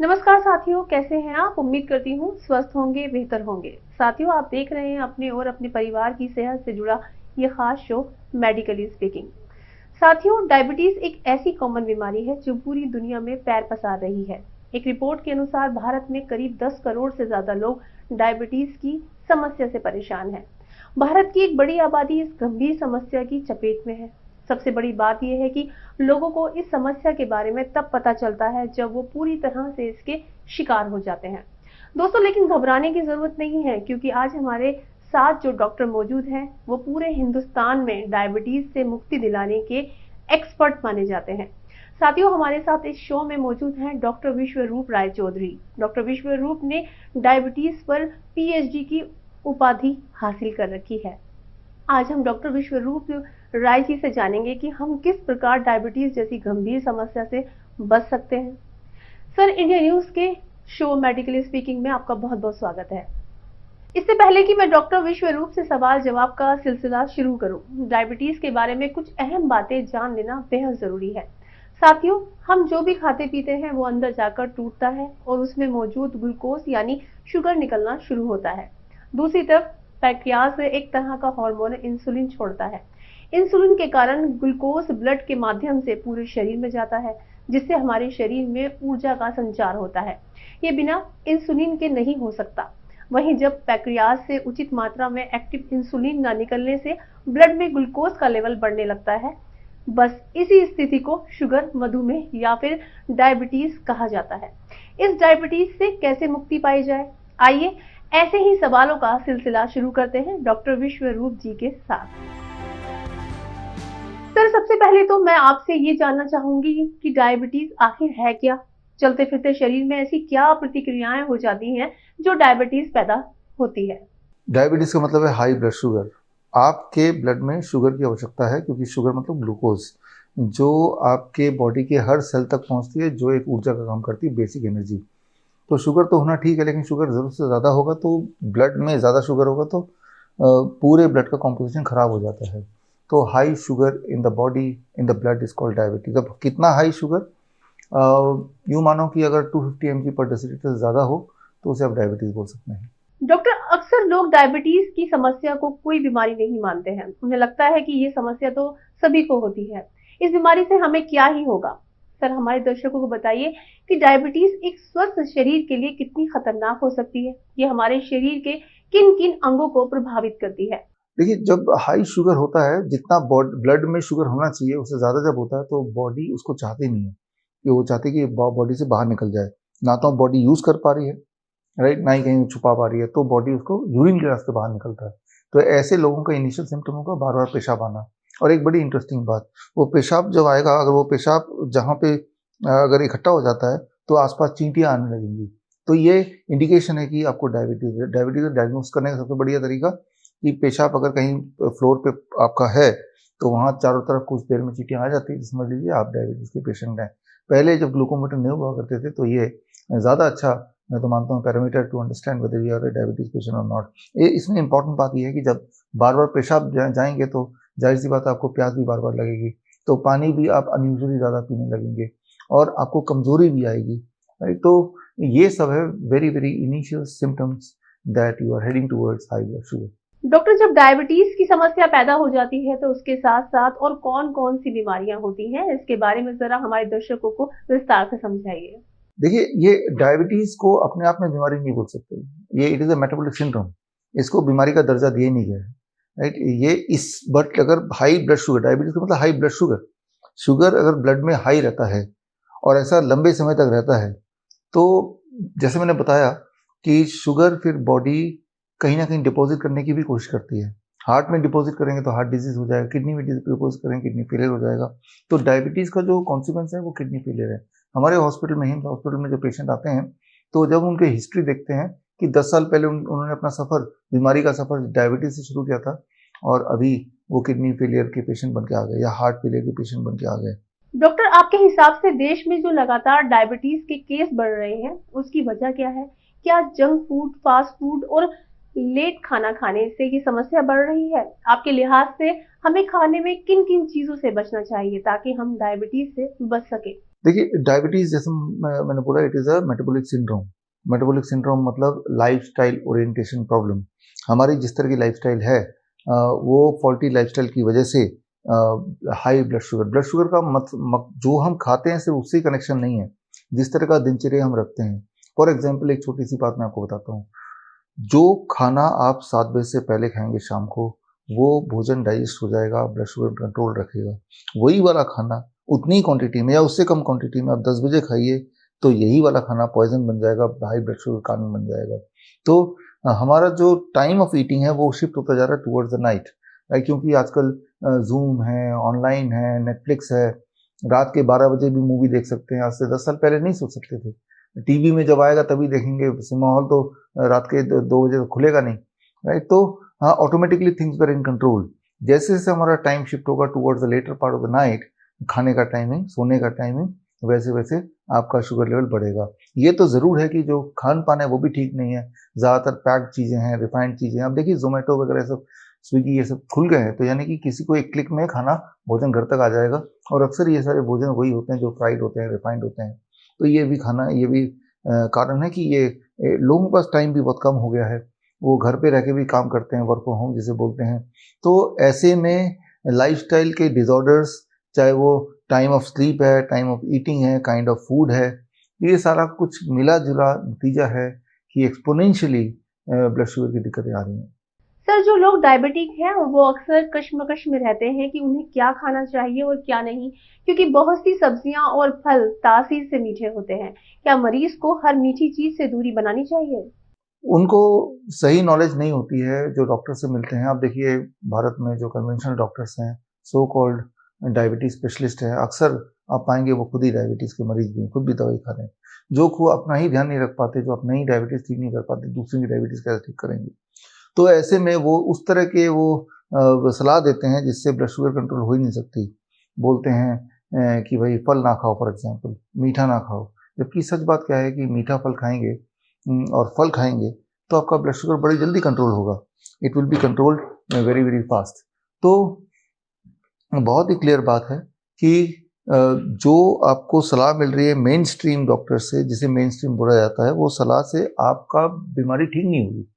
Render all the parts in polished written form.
नमस्कार साथियों, कैसे हैं आप? उम्मीद करती हूँ स्वस्थ होंगे, बेहतर होंगे। साथियों, आप देख रहे हैं अपने और अपने परिवार की सेहत से जुड़ा ये खास शो मेडिकली स्पीकिंग। साथियों, डायबिटीज एक ऐसी कॉमन बीमारी है जो पूरी दुनिया में पैर पसार रही है। एक रिपोर्ट के अनुसार भारत में करीब 10 करोड़ से ज्यादा लोग डायबिटीज की समस्या से परेशान हैं। भारत की एक बड़ी आबादी इस गंभीर समस्या की चपेट में है। सबसे बड़ी बात यह है कि लोगों को इस समस्या के बारे में तब पता चलता है जब वो पूरी तरह से इसके शिकार हो जाते हैं। दोस्तों, लेकिन घबराने की जरूरत नहीं है, क्योंकि आज हमारे साथ जो डॉक्टर मौजूद हैं वो पूरे हिंदुस्तान में डायबिटीज से मुक्ति दिलाने के एक्सपर्ट माने जाते हैं। साथियों, हमारे साथ इस शो में मौजूद हैं डॉक्टर विश्वरूप राय चौधरी। डॉक्टर विश्वरूप ने डायबिटीज पर पीएचडी की उपाधि हासिल कर रखी है। आज हम डॉक्टर विश्वरूप राय जी से जानेंगे कि हम किस प्रकार डायबिटीज जैसी गंभीर समस्या से बच सकते हैं। सर, इंडिया न्यूज के शो मेडिकली स्पीकिंग में आपका बहुत बहुत स्वागत है। इससे पहले कि मैं डॉक्टर विश्वरूप से सवाल जवाब का सिलसिला शुरू करूं, डायबिटीज के बारे में कुछ अहम बातें जान लेना बेहद जरूरी है। साथियों, हम जो भी खाते पीते हैं वो अंदर जाकर टूटता है और उसमें मौजूद ग्लूकोज यानी शुगर निकलना शुरू होता है। दूसरी तरफ पैंक्रियाज एक तरह का हार्मोन इंसुलिन छोड़ता है। इंसुलिन के कारण ग्लूकोज ब्लड के माध्यम से पूरे शरीर में जाता है, जिससे हमारे शरीर में ऊर्जा का संचार होता है। ये बिना इंसुलिन के नहीं हो सकता। वहीं जब पैंक्रियाज से उचित मात्रा में एक्टिव इंसुलिन न निकलने से ब्लड में ग्लूकोज का लेवल बढ़ने लगता है। बस इसी स्थिति को शुगर, मधुमेह या फिर डायबिटीज कहा जाता है। इस डायबिटीज से कैसे मुक्ति पाई जाए, आइए ऐसे ही सवालों का सिलसिला शुरू करते हैं डॉक्टर विश्वरूप जी के साथ। सर, सबसे पहले तो मैं आपसे ये जानना चाहूंगी कि डायबिटीज आखिर है क्या? चलते फिरते शरीर में ऐसी क्या प्रतिक्रियाएं हो जाती हैं जो डायबिटीज पैदा होती है? डायबिटीज का मतलब है हाई ब्लड शुगर। आपके ब्लड में शुगर की आवश्यकता है, क्योंकि शुगर मतलब ग्लूकोज, जो आपके बॉडी के हर सेल तक पहुंचती है, जो एक ऊर्जा का काम करती है, बेसिक एनर्जी। तो शुगर तो होना ठीक है, लेकिन शुगर ज़रूरत से ज़्यादा होगा तो ब्लड में ज़्यादा शुगर होगा तो पूरे ब्लड का कॉम्पोजिशन खराब हो जाता है। तो high sugar in the body, in the blood is called diabetes. अब कितना हाई शुगर? यूँ मानो कि अगर 250 mg पर डेसीलीटर से ज़्यादा हो तो उसे आप डायबिटीज़ बोल सकते हैं। डॉक्टर, अक्सर लोग डायबिटीज की समस्या को कोई बीमारी नहीं मानते हैं। उन्हें लगता है कि ये समस्या तो सभी को होती है। इस बीमारी से हमें क्या ही होगा? सर, हमारे दर्शकों को बताइए कि डायबिटीज एक स्वस्थ शरीर के लिए कितनी खतरनाक हो सकती है। ये हमारे शरीर के किन किन अंगों को प्रभावित करती है? देखिए, जब हाई शुगर होता है, जितना ब्लड में शुगर होना चाहिए उससे ज़्यादा जब होता है, तो बॉडी उसको चाहती नहीं है, कि वो चाहती है कि बॉडी से बाहर निकल जाए। ना तो बॉडी यूज़ कर पा रही है, राइट, ना ही कहीं छुपा पा रही है, तो बॉडी उसको यूरिन के रास्ते बाहर निकलता है। तो ऐसे लोगों का इनिशियल सिम्टम होगा बार बार पेशाब आना। और एक बड़ी इंटरेस्टिंग बात, वो पेशाब जब आएगा, अगर वो पेशाब जहाँ पे अगर इकट्ठा हो जाता है तो आसपास चींटियाँ आने लगेंगी, तो ये इंडिकेशन है कि आपको डायबिटीज़ है। डायबिटीज़ डायग्नोस करने का सबसे बढ़िया तरीका कि पेशाब अगर कहीं फ्लोर पे आपका है तो वहाँ चारों तरफ कुछ देर में चींटियाँ आ जाती है, तो समझ लीजिए आप डायबिटीज़ के पेशेंट हैं। पहले जब ग्लूकोमीटर नहीं हुआ करते थे तो ये ज़्यादा अच्छा, मैं तो मानता हूँ, parameter to understand whether you are a diabetes patient और नॉट। इसमें इंपॉर्टेंट बात यह है कि जब बार बार पेशाब जाएंगे तो जाहिर सी बात है आपको प्यास भी बार बार लगेगी, तो पानी भी आप अनयूजुअली ज़्यादा पीने लगेंगे और आपको कमजोरी भी आएगी, राइट। तो ये सब है very very initial symptoms that you are heading towards high blood sugar. Doctor, जब डायबिटीज की समस्या पैदा हो जाती है तो उसके साथ साथ और कौन कौन सी बीमारियां होती हैं, इसके बारे में जरा हमारे दर्शकों को विस्तार से समझाइए। देखिए, ये डायबिटीज को अपने आप में बीमारी नहीं बोल सकते, ये it is a metabolic syndrome. इसको बीमारी का दर्जा दिया नहीं गया है, राइट। ये इस बट अगर हाई ब्लड शुगर, डायबिटीज का मतलब हाई ब्लड शुगर, शुगर अगर ब्लड में हाई रहता है और ऐसा लंबे समय तक रहता है, तो जैसे मैंने बताया कि शुगर फिर बॉडी कहीं ना कहीं डिपॉजिट करने की भी कोशिश करती है। हार्ट में डिपॉजिट करेंगे तो हार्ट डिजीज हो जाएगा, किडनी में डिपॉजिट करेंगे किडनी फेलियर हो जाएगा। तो डायबिटीज़ का जो कॉन्सिक्वेंस है वो किडनी फेलियर है। हमारे हॉस्पिटल में, हिम्स हॉस्पिटल में जो पेशेंट आते हैं, तो जब उनके हिस्ट्री देखते हैं कि 10 साल पहले उन्होंने अपना सफ़र, बीमारी का सफ़र डायबिटीज़ से शुरू किया था और अभी वो किडनी फेलियर के पेशेंट बन के आ गए या हार्ट फेलियर के पेशेंट बन के आ गए। डॉक्टर, आपके हिसाब से देश में जो लगातार डायबिटीज के केस बढ़ रहे हैं, उसकी वजह क्या है? क्या जंक फूड, फास्ट फूड और लेट खाना खाने से ये समस्या बढ़ रही है? आपके लिहाज से हमें खाने में किन किन चीजों से बचना चाहिए ताकि हम डायबिटीज से बच सके? देखिए डायबिटीज जैसे मैंने बोला it is a metabolic syndrome. Metabolic syndrome मतलब लाइफस्टाइल ओरिएंटेशन प्रॉब्लम। हमारी जिस तरह की लाइफस्टाइल है वो फॉल्टी लाइफस्टाइल की वजह से हाई ब्लड शुगर का जो हम खाते हैं सिर्फ उससे कनेक्शन नहीं है, जिस तरह का दिनचर्या हम रखते हैं। फॉर एग्जाम्पल एक छोटी सी बात मैं आपको बताता हूँ। जो खाना आप 7 बजे से पहले खाएंगे शाम को, वो भोजन डाइजेस्ट हो जाएगा, ब्लड शुगर कंट्रोल रखेगा। वही वाला खाना उतनी क्वांटिटी में या उससे कम क्वांटिटी में आप 10 बजे खाइए, तो यही वाला खाना पॉइजन बन जाएगा, हाई ब्लड शुगर का कारण बन जाएगा। तो हमारा जो टाइम ऑफ ईटिंग है वो शिफ्ट होता जा रहा है टुवर्ड्स द नाइट, राइट? क्योंकि आजकल जूम है, ऑनलाइन है, नेटफ्लिक्स है, रात के 12 बजे भी मूवी देख सकते हैं। आज से 10 साल पहले नहीं सोच सकते थे। टीवी में जब आएगा तभी देखेंगे, सिनेमा हॉल तो रात के 2 बजे तो खुलेगा नहीं, राइट? तो हाँ, automatically things were in control. जैसे जैसे हमारा टाइम शिफ्ट होगा towards the latter part of the night, खाने का टाइमिंग, सोने का टाइमिंग, वैसे वैसे आपका शुगर लेवल बढ़ेगा। ये तो ज़रूर है कि जो खान पान है वो भी ठीक नहीं है। ज़्यादातर पैक्ड चीज़ें हैं, रिफाइंड चीज़ें हैं। अब देखिए जोमेटो वगैरह सब, स्विगी, ये सब खुल गए हैं, तो यानी कि किसी को एक क्लिक में खाना भोजन घर तक आ जाएगा। और अक्सर ये सारे भोजन वही होते हैं जो फ्राइड होते हैं, रिफाइंड होते हैं। तो ये भी खाना, ये भी कारण है कि ये लोगों के पास टाइम भी बहुत कम हो गया है। वो घर पे रह के भी काम करते हैं, वर्क फ्रॉम होम जिसे बोलते हैं। तो ऐसे में लाइफस्टाइल के डिसऑर्डर्स, चाहे वो टाइम ऑफ स्लीप है, टाइम ऑफ ईटिंग है, काइंड ऑफ फूड है, ये सारा कुछ मिला जुला नतीजा है कि एक्सपोनेंशियली ब्लड शुगर की दिक्कतें आ रही हैं। सर, जो लोग डायबिटिक हैं वो अक्सर कश्मकश में रहते हैं कि उन्हें क्या खाना चाहिए और क्या नहीं, क्योंकि बहुत सी सब्जियां और फल तासीर से मीठे होते हैं। क्या मरीज को हर मीठी चीज से दूरी बनानी चाहिए? उनको सही नॉलेज नहीं होती है जो डॉक्टर से मिलते हैं। आप देखिए भारत में जो कन्वेंशनल डॉक्टर्स हैं, सो कॉल्ड डायबिटीज स्पेशलिस्ट हैं, अक्सर आप पाएंगे वो खुद ही डायबिटीज के मरीज भी हैं, खुद भी दवाई खा रहे हैं। जो खुद अपना ही ध्यान नहीं रख पाते, जो अपना ही डायबिटीज ठीक नहीं कर पाते, दूसरे की डायबिटीज कैसे ठीक करेंगे? तो ऐसे में वो उस तरह के वो सलाह देते हैं जिससे ब्लड शुगर कंट्रोल हो ही नहीं सकती। बोलते हैं कि भाई फल ना खाओ, फॉर एग्जांपल मीठा ना खाओ। जबकि सच बात क्या है कि मीठा फल खाएंगे और फल खाएंगे तो आपका ब्लड शुगर बड़ी जल्दी कंट्रोल होगा। It will be controlled very very fast. तो बहुत ही क्लियर बात है कि जो आपको सलाह मिल रही है मेन स्ट्रीम डॉक्टर से, जिसे मेन स्ट्रीम बोला जाता है, वो सलाह से आपका बीमारी ठीक नहीं होगी।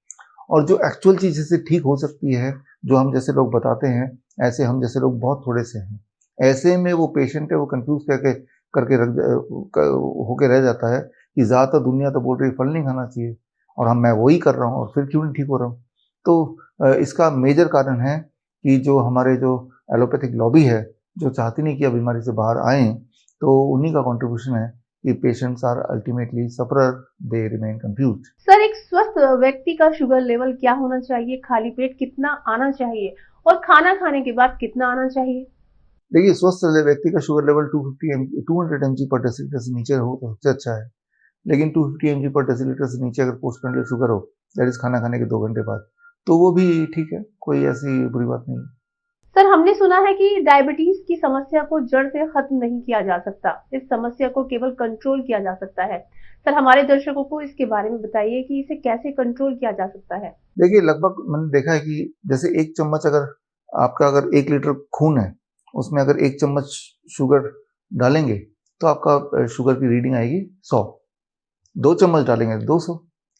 और जो एक्चुअल चीज़ जिससे ठीक हो सकती है, जो हम जैसे लोग बताते हैं, ऐसे हम जैसे लोग बहुत थोड़े से हैं। ऐसे में वो पेशेंट है, वो कंफ्यूज करके होके रह जाता है कि ज़्यादातर दुनिया तो बोल रही है फल नहीं खाना चाहिए, और हम मैं वही कर रहा हूँ और फिर क्यों नहीं ठीक हो रहा हूँ? तो इसका मेजर कारण है कि जो हमारे जो एलोपैथिक लॉबी है, जो चाहती नहीं कि आप बीमारी से बाहर आएँ, तो उन्हीं का कंट्रीब्यूशन है कि patients are ultimately sufferer, they remain confused. Sir, एक स्वस्थ व्यक्ति का शुगर लेवल क्या होना चाहिए? खाली पेट कितना आना चाहिए और खाना खाने के बाद कितना आना चाहिए? देखिए स्वस्थ व्यक्ति का शुगर लेवल 200 mg पर डेसीलीटर से नीचे हो तो सबसे अच्छा है। लेकिन 250 mg पर डेसीलीटर से नीचे अगर पोस्टनल शुगर हो, दैट इज खाना खाने के 2 घंटे बाद, तो वो भी ठीक है, कोई ऐसी बुरी बात नहीं है। सर, हमने सुना है कि डायबिटीज की समस्या को जड़ से खत्म नहीं किया जा सकता। इस समस्या को केवल कंट्रोल किया जा सकता है। सर, हमारे दर्शकों को इसके बारे में बताइए कि इसे कैसे कंट्रोल किया जा सकता है। देखिए लगभग मैंने देखा है कि जैसे एक चम्मच, अगर आपका अगर 1 लीटर खून है, उसमें अगर 1 चम्मच शुगर डालेंगे तो आपका शुगर की रीडिंग आएगी 100। 2 चम्मच डालेंगे 200,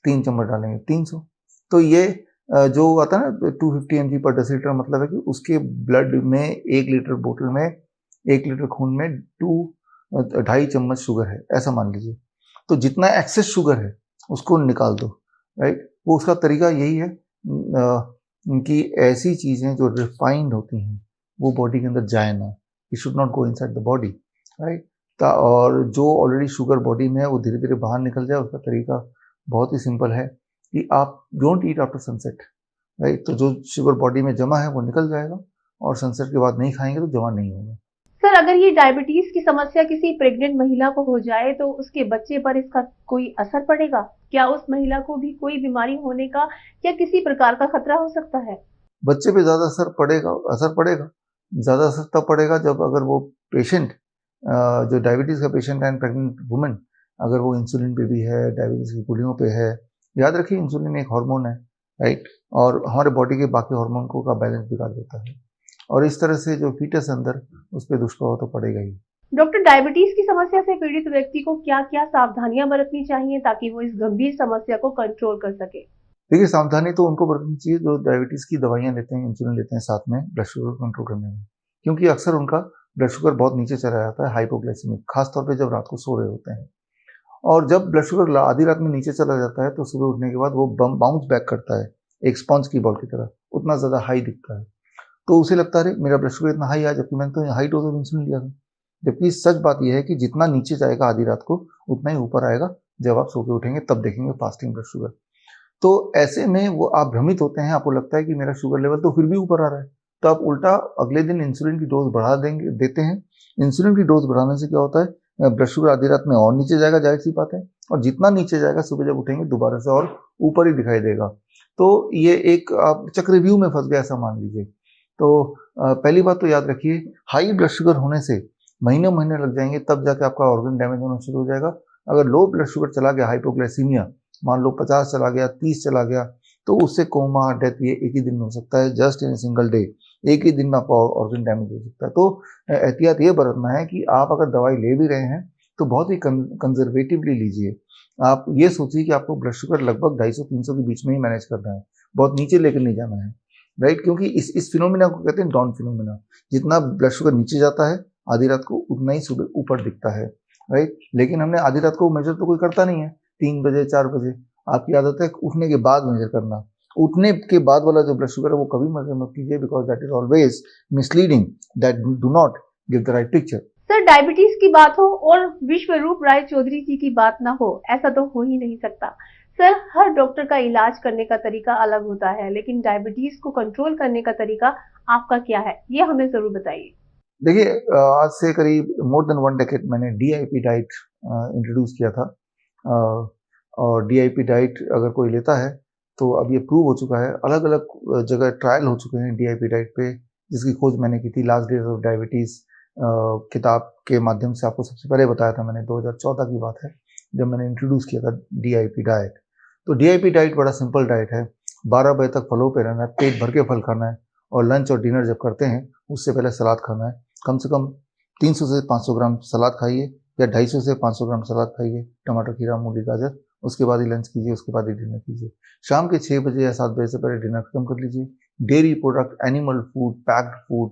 3 चम्मच डालेंगे 300। तो ये जो आता है ना 250 mg पर डेसीलीटर, मतलब है कि उसके ब्लड में 1 लीटर बोतल में, 1 लीटर खून में 2.5 चम्मच शुगर है, ऐसा मान लीजिए। तो जितना एक्सेस शुगर है उसको निकाल दो, राइट? वो उसका तरीका यही है कि ऐसी चीज़ें जो रिफाइंड होती हैं वो बॉडी के अंदर जाए ना, it should not go inside the body, right? और जो ऑलरेडी शुगर बॉडी में है वो धीरे धीरे बाहर निकल जाए, उसका तरीका बहुत ही सिंपल है कि आप don't eat after sunset, right? तो जो शुगर बॉडी में जमा है वो निकल जाएगा, और सनसेट के बाद नहीं खाएंगे तो जमा नहीं होगा। सर, अगर ये डायबिटीज की समस्या किसी प्रेग्नेंट महिला को हो जाए तो उसके बच्चे पर इसका कोई असर पड़ेगा? क्या उस महिला को भी कोई बीमारी होने का या किसी प्रकार का खतरा हो सकता है? बच्चे पे ज़्यादा असर पड़ेगा। ज़्यादा असर तब पड़ेगा जब अगर वो पेशेंट, जो डायबिटीज़ का पेशेंट है एंड प्रेग्नेंट वुमेन, अगर वो इंसुलिन पे भी है, डायबिटीज़ की गोलियों पे है। याद रखिए इंसुलिन एक हार्मोन है, राइट? और हमारे बॉडी के बाकी हार्मोन को का बैलेंस बिगाड़ देता है, और इस तरह से जो फीटस अंदर, उस पर दुष्प्रभाव तो पड़ेगा ही। डॉक्टर, डायबिटीज की समस्या से पीड़ित व्यक्ति को क्या क्या सावधानियां बरतनी चाहिए ताकि वो इस गंभीर समस्या को कंट्रोल कर सके? देखिए, सावधानी तो उनको बरतनी चाहिए जो डायबिटीज़ की दवाइयाँ लेते हैं, इंसुलिन लेते हैं साथ में ब्लड शुगर कंट्रोल करने में। क्योंकि अक्सर उनका ब्लड शुगर बहुत नीचे चला जाता है, हाइपोग्लाइसेमिक, खास तौर पे जब रात को सो रहे होते हैं। और जब ब्लड शुगर आधी रात में नीचे चला जाता है तो सुबह उठने के बाद वो बाउंस बैक करता है, एक स्पॉन्ज की बॉल की तरह, उतना ज़्यादा हाई दिखता है। तो उसे लगता है अरे मेरा ब्लड शुगर इतना हाई आया, जबकि मैंने तो हाई डोज ऑफ इंसुलिन लिया था। जबकि सच बात यह है कि जितना नीचे जाएगा आधी रात को, उतना ही ऊपर आएगा जब आप सो के उठेंगे, तब देखेंगे फास्टिंग ब्लड शुगर। तो ऐसे में वो आप भ्रमित होते हैं, आपको लगता है कि मेरा शुगर लेवल तो फिर भी ऊपर आ रहा है, तो आप उल्टा अगले दिन इंसुलिन की डोज बढ़ा देते हैं। इंसुलिन की डोज बढ़ाने से क्या होता है, ब्लड शुगर आधी रात में और नीचे जाएगा, जाहिर सी बात है, और जितना नीचे जाएगा सुबह जब उठेंगे दोबारा से और ऊपर ही दिखाई देगा। तो ये एक आप चक्रव्यूह में फंस गया ऐसा मान लीजिए। तो पहली बात तो याद रखिए, हाई ब्लड शुगर होने से महीने महीने लग जाएंगे, तब जाके आपका ऑर्गन डैमेज होना शुरू हो जाएगा। अगर लो ब्लड शुगर चला गया, हाइपोग्लाइसीमिया, मान लो 50 चला गया, 30 चला गया, तो उससे कोमा, डेथ ये एक ही दिन में हो सकता है, जस्ट इन सिंगल डे। एक ही दिन में आपका ऑर्गन डैमेज हो सकता है। तो एहतियात ये बरतना है कि आप अगर दवाई ले भी रहे हैं तो बहुत ही कंजर्वेटिवली लीजिए। आप ये सोचिए कि आपको ब्लड शुगर लगभग 250-300 के बीच में ही मैनेज करना है, बहुत नीचे लेकर नहीं जाना है, राइट? क्योंकि इस फिनोमिना को कहते हैं डाउन फिनोमिना। जितना ब्लड शुगर नीचे जाता है आधी रात को, उतना ही सुबह ऊपर दिखता है, राइट? लेकिन हमने आधी रात को मेजर तो कोई करता नहीं है, 3 बजे 4 बजे। आपकी आदत है उठने के बाद मेजर करना। उठने के बाद वाला जो ब्लड शुगर है वो कभी मेजर मत कीजिए, because that is always misleading, that do not give the right picture. Sir, diabetes की बात हो और विश्वरूप राय चौधरी जी की बात ना हो, ऐसा तो हो ही नहीं सकता। सर, हर डॉक्टर का इलाज करने का तरीका अलग होता है, लेकिन डायबिटीज को कंट्रोल करने का तरीका आपका क्या है, ये हमें जरूर बताइए। देखिए, आज से करीब मोर देन 1 डेकेड मैंने डीआईपी डाइट इंट्रोड्यूस किया था। और डीआईपी डाइट अगर कोई लेता है तो अब ये प्रूव हो चुका है, अलग अलग जगह ट्रायल हो चुके हैं डीआईपी डाइट पे, जिसकी खोज मैंने की थी लास्ट डेज ऑफ डायबिटीज़ किताब के माध्यम से। आपको सबसे पहले बताया था मैंने, 2014 की बात है जब मैंने इंट्रोड्यूस किया था डीआईपी डाइट। तो डीआईपी डाइट बड़ा सिंपल डाइट है, 12 बजे तक फलों पे रहना है, पेट भर के फल खाना है, और लंच और डिनर जब करते हैं उससे पहले सलाद खाना है। कम से कम 300 से 500 ग्राम सलाद खाइए, या 250 से 500 ग्राम सलाद खाइए, टमाटर, खीरा, मूली, गाजर। उसके बाद ही लंच कीजिए, उसके बाद ही डिनर कीजिए। शाम के 6 बजे या 7 बजे से पहले डिनर खत्म कर लीजिए। Dairy product, animal food, packed food,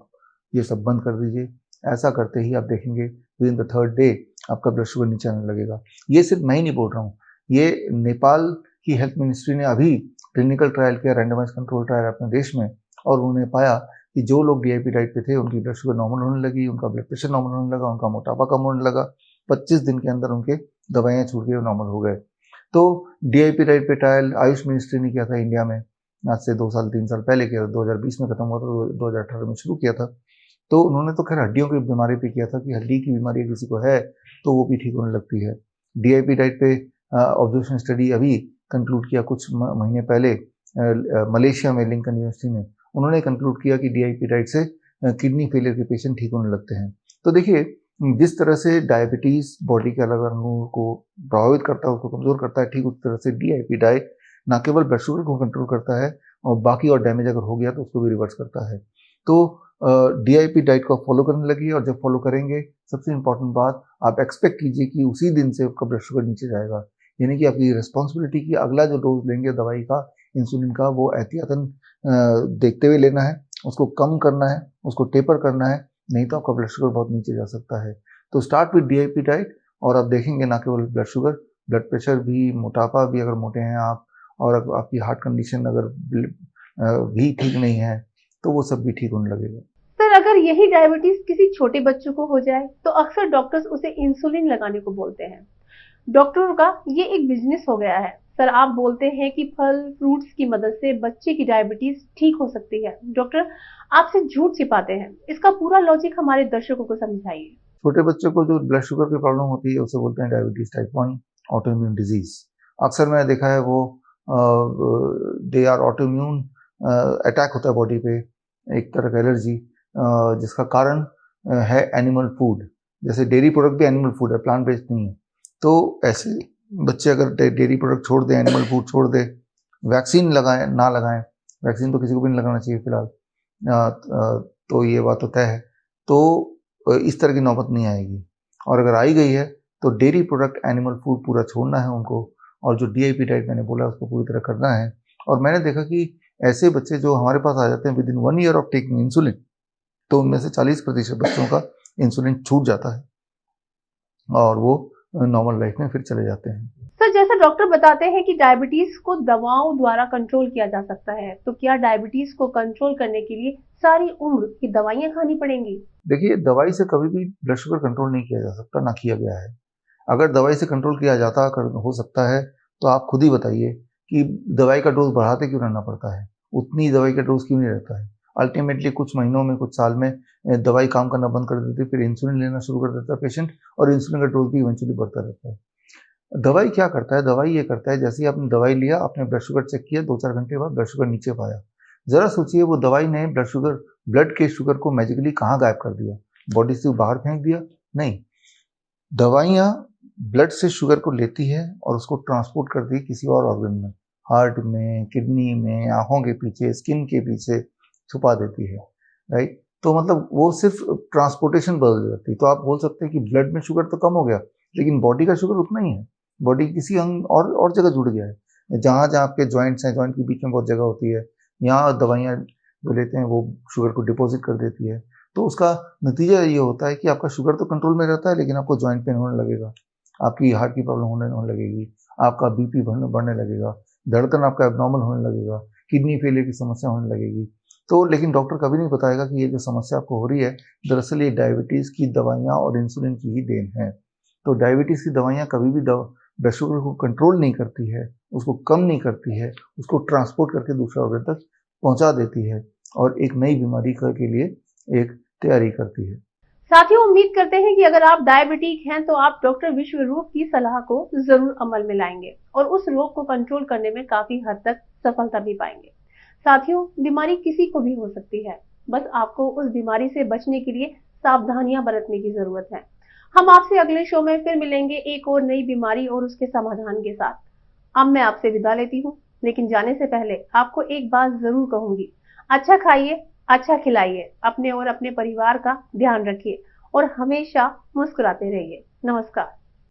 ये सब बंद कर दीजिए। ऐसा करते ही आप देखेंगे with in the third day आपका ब्लड शुगर नीचे आने लगेगा। ये सिर्फ मैं ही नहीं बोल रहा हूँ, ये नेपाल की हेल्थ मिनिस्ट्री ने अभी क्लिनिकल ट्रायल किया, रैंडमाइज कंट्रोल ट्रायल अपने देश में, और उन्होंने पाया कि जो लोग डीआईपी डाइट पे थे उनकी ब्लड शुगर नॉर्मल होने लगी, उनका ब्लड प्रेशर नॉर्मल होने लगा, उनका मोटापा कम होने लगा। 25 दिन के अंदर उनके दवाइयाँ छूट के नॉर्मल हो गए। तो डीआईपी डाइट पे ट्रायल आयुष मिनिस्ट्री ने किया था इंडिया में, आज से 2 साल 3 साल पहले किया था, 2020 में खत्म हुआ था, 2018 में शुरू किया था। तो उन्होंने तो खैर हड्डियों की बीमारी पे किया था कि हड्डी की बीमारी किसी को है तो वो भी ठीक होने लगती है। डीआईपी डाइट पे ऑब्जर्वेशन स्टडी अभी कंक्लूड किया कुछ महीने पहले मलेशिया में, लिंकन यूनिवर्सिटी ने। उन्होंने कंक्लूड किया कि डीआईपी डाइट से किडनी फेलियर के पेशेंट ठीक होने लगते हैं। तो देखिए, जिस तरह से डायबिटीज बॉडी के अलग अलग अंगों को प्रभावित करता है, उसको कमजोर करता है, ठीक उस तरह से डीआईपी डाइट न केवल ब्लड शुगर को कंट्रोल करता है, और बाकी और डैमेज अगर हो गया तो उसको भी रिवर्स करता है। तो डीआईपी डाइट को फॉलो करने लगिए, और जब फॉलो करेंगे, सबसे इंपॉर्टेंट बात, आप एक्सपेक्ट कीजिए कि उसी दिन से आपका ब्लड शुगर नीचे जाएगा। यानी कि आपकी रिस्पॉन्सिबिलिटी की अगला जो डोज लेंगे दवाई का, इंसुलिन का, वो एहतियातन देखते हुए लेना है, उसको कम करना है, उसको टेपर करना है, नहीं तो आपका ब्लड शुगर बहुत नीचे जा सकता है। तो स्टार्ट विद डीआईपी डाइट, और आप देखेंगे ना केवल ब्लड शुगर, ब्लड प्रेशर भी, मोटापा भी, अगर मोटे हैं आप, और आपकी हार्ट कंडीशन अगर भी ठीक नहीं है, तो वो सब भी ठीक होने लगेगा। सर, अगर यही डायबिटीज किसी छोटे बच्चों को हो जाए तो अक्सर डॉक्टर्स उसे इंसुलिन लगाने को बोलते हैं। डॉक्टरों का ये एक बिजनेस हो गया है। सर, आप बोलते हैं कि फल फ्रूट्स की मदद से बच्चे की डायबिटीज ठीक हो सकती है। डॉक्टर आपसे झूठ छिपाते हैं, इसका पूरा लॉजिक हमारे दर्शकों को समझाइए। छोटे बच्चों को जो ब्लड शुगर की प्रॉब्लम होती है उसे बोलते हैं डायबिटीज टाइप 1, ऑटोइम्यून डिजीज। अक्सर मैंने देखा है वो दे आर ऑटोइम्यून, अटैक होता है बॉडी पे, एक तरह का एलर्जी, जिसका कारण है एनिमल फूड। जैसे डेयरी प्रोडक्ट भी एनिमल फूड है, प्लांट बेस्ड नहीं है। तो ऐसे बच्चे अगर डेयरी प्रोडक्ट छोड़ दें, एनिमल फूड छोड़ दें, वैक्सीन लगाएं ना लगाएं, वैक्सीन तो किसी को भी नहीं लगाना चाहिए फिलहाल, तो ये बात तो तय है। तो इस तरह की नौबत नहीं आएगी। और अगर आई गई है तो डेयरी प्रोडक्ट, एनिमल फूड पूरा छोड़ना है उनको, और जो DIP डाइट मैंने बोला उसको पूरी तरह करना है। और मैंने देखा कि ऐसे बच्चे जो हमारे पास आ जाते हैं with in 1 year of taking insulin, तो उनमें से 40% बच्चों का इंसुलिन छूट जाता है और वो नॉर्मल लाइफ में फिर चले जाते हैं। सर, जैसा डॉक्टर बताते हैं कि डायबिटीज को दवाओं द्वारा कंट्रोल किया जा सकता है, तो क्या डायबिटीज को कंट्रोल करने के लिए सारी उम्र की दवाइयां खानी पड़ेंगी? देखिए, दवाई से कभी भी ब्लड शुगर कंट्रोल नहीं किया जा सकता, ना किया गया है। अगर दवाई से कंट्रोल किया जाता हो सकता है तो आप खुद ही बताइए कि दवाई का डोज बढ़ाते क्यों रहना पड़ता है, उतनी दवाई का डोज क्यों नहीं रहता है। अल्टीमेटली कुछ महीनों में, कुछ साल में दवाई काम करना बंद कर देती है, फिर इंसुलिन लेना शुरू कर देता है पेशेंट, और इंसुलिन का डोज भी इवेंचुअली बढ़ता रहता है। दवाई क्या करता है, दवाई ये करता है, जैसे ही आपने दवाई लिया, आपने ब्लड शुगर चेक किया, 2-4 घंटे बाद ब्लड शुगर नीचे पाया, जरा सोचिए वो दवाई ने ब्लड के शुगर को मैजिकली कहाँ गायब कर दिया, बॉडी से बाहर फेंक दिया? नहीं। दवाइयाँ ब्लड से शुगर को लेती है और उसको ट्रांसपोर्ट करती है किसी और ऑर्गन में, हार्ट में, किडनी में, आंखों के पीछे, स्किन के पीछे छुपा देती है, राइट। तो मतलब वो सिर्फ ट्रांसपोर्टेशन बदल जाती है। तो आप बोल सकते हैं कि ब्लड में शुगर तो कम हो गया, लेकिन बॉडी का शुगर उतना ही है। बॉडी किसी अंग और जगह जुड़ गया है, जहाँ जहाँ आपके जॉइंट्स हैं, जॉइंट के बीच में बहुत जगह होती है, यहाँ दवाइयाँ जो लेते हैं वो शुगर को डिपॉजिट कर देती है। तो उसका नतीजा ये होता है कि आपका शुगर तो कंट्रोल में रहता है, लेकिन आपको जॉइंट पेन होने लगेगा, आपकी हार्ट की प्रॉब्लम होने लगेगी, आपका BP बढ़ने लगेगा, धड़कन आपका एबनॉर्मल होने लगेगा, किडनी फेलियर की समस्या होने लगेगी। तो लेकिन डॉक्टर कभी नहीं बताएगा कि ये जो समस्या आपको हो रही है, दरअसल ये डायबिटीज़ की दवाइयाँ और इंसुलिन की ही देन है। तो डायबिटीज़ की दवाइयाँ कभी भी ब्लड शुगर को कंट्रोल नहीं करती है, उसको कम नहीं करती है, उसको ट्रांसपोर्ट करके दूसरे ऑर्गन तक पहुँचा देती है और एक नई बीमारी के लिए एक तैयारी करती है। साथियों, उम्मीद करते हैं कि अगर आप डायबिटिक हैं तो आप डॉक्टर विश्वरूप की सलाह को जरूर अमल में लाएंगे और उस रोग को कंट्रोल करने में काफी हद तक सफलता भी पाएंगे। साथियों, बीमारी किसी को भी हो सकती है, बस आपको उस बीमारी से बचने के लिए सावधानियां बरतने की जरूरत है। हम आपसे अगले शो में फिर मिलेंगे एक और नई बीमारी और उसके समाधान के साथ। अब मैं आपसे विदा लेती हूँ, लेकिन जाने से पहले आपको एक बात जरूर कहूंगी, अच्छा खाइए, अच्छा खिलाइए, अपने और अपने परिवार का ध्यान रखिए और हमेशा मुस्कुराते रहिए। नमस्कार।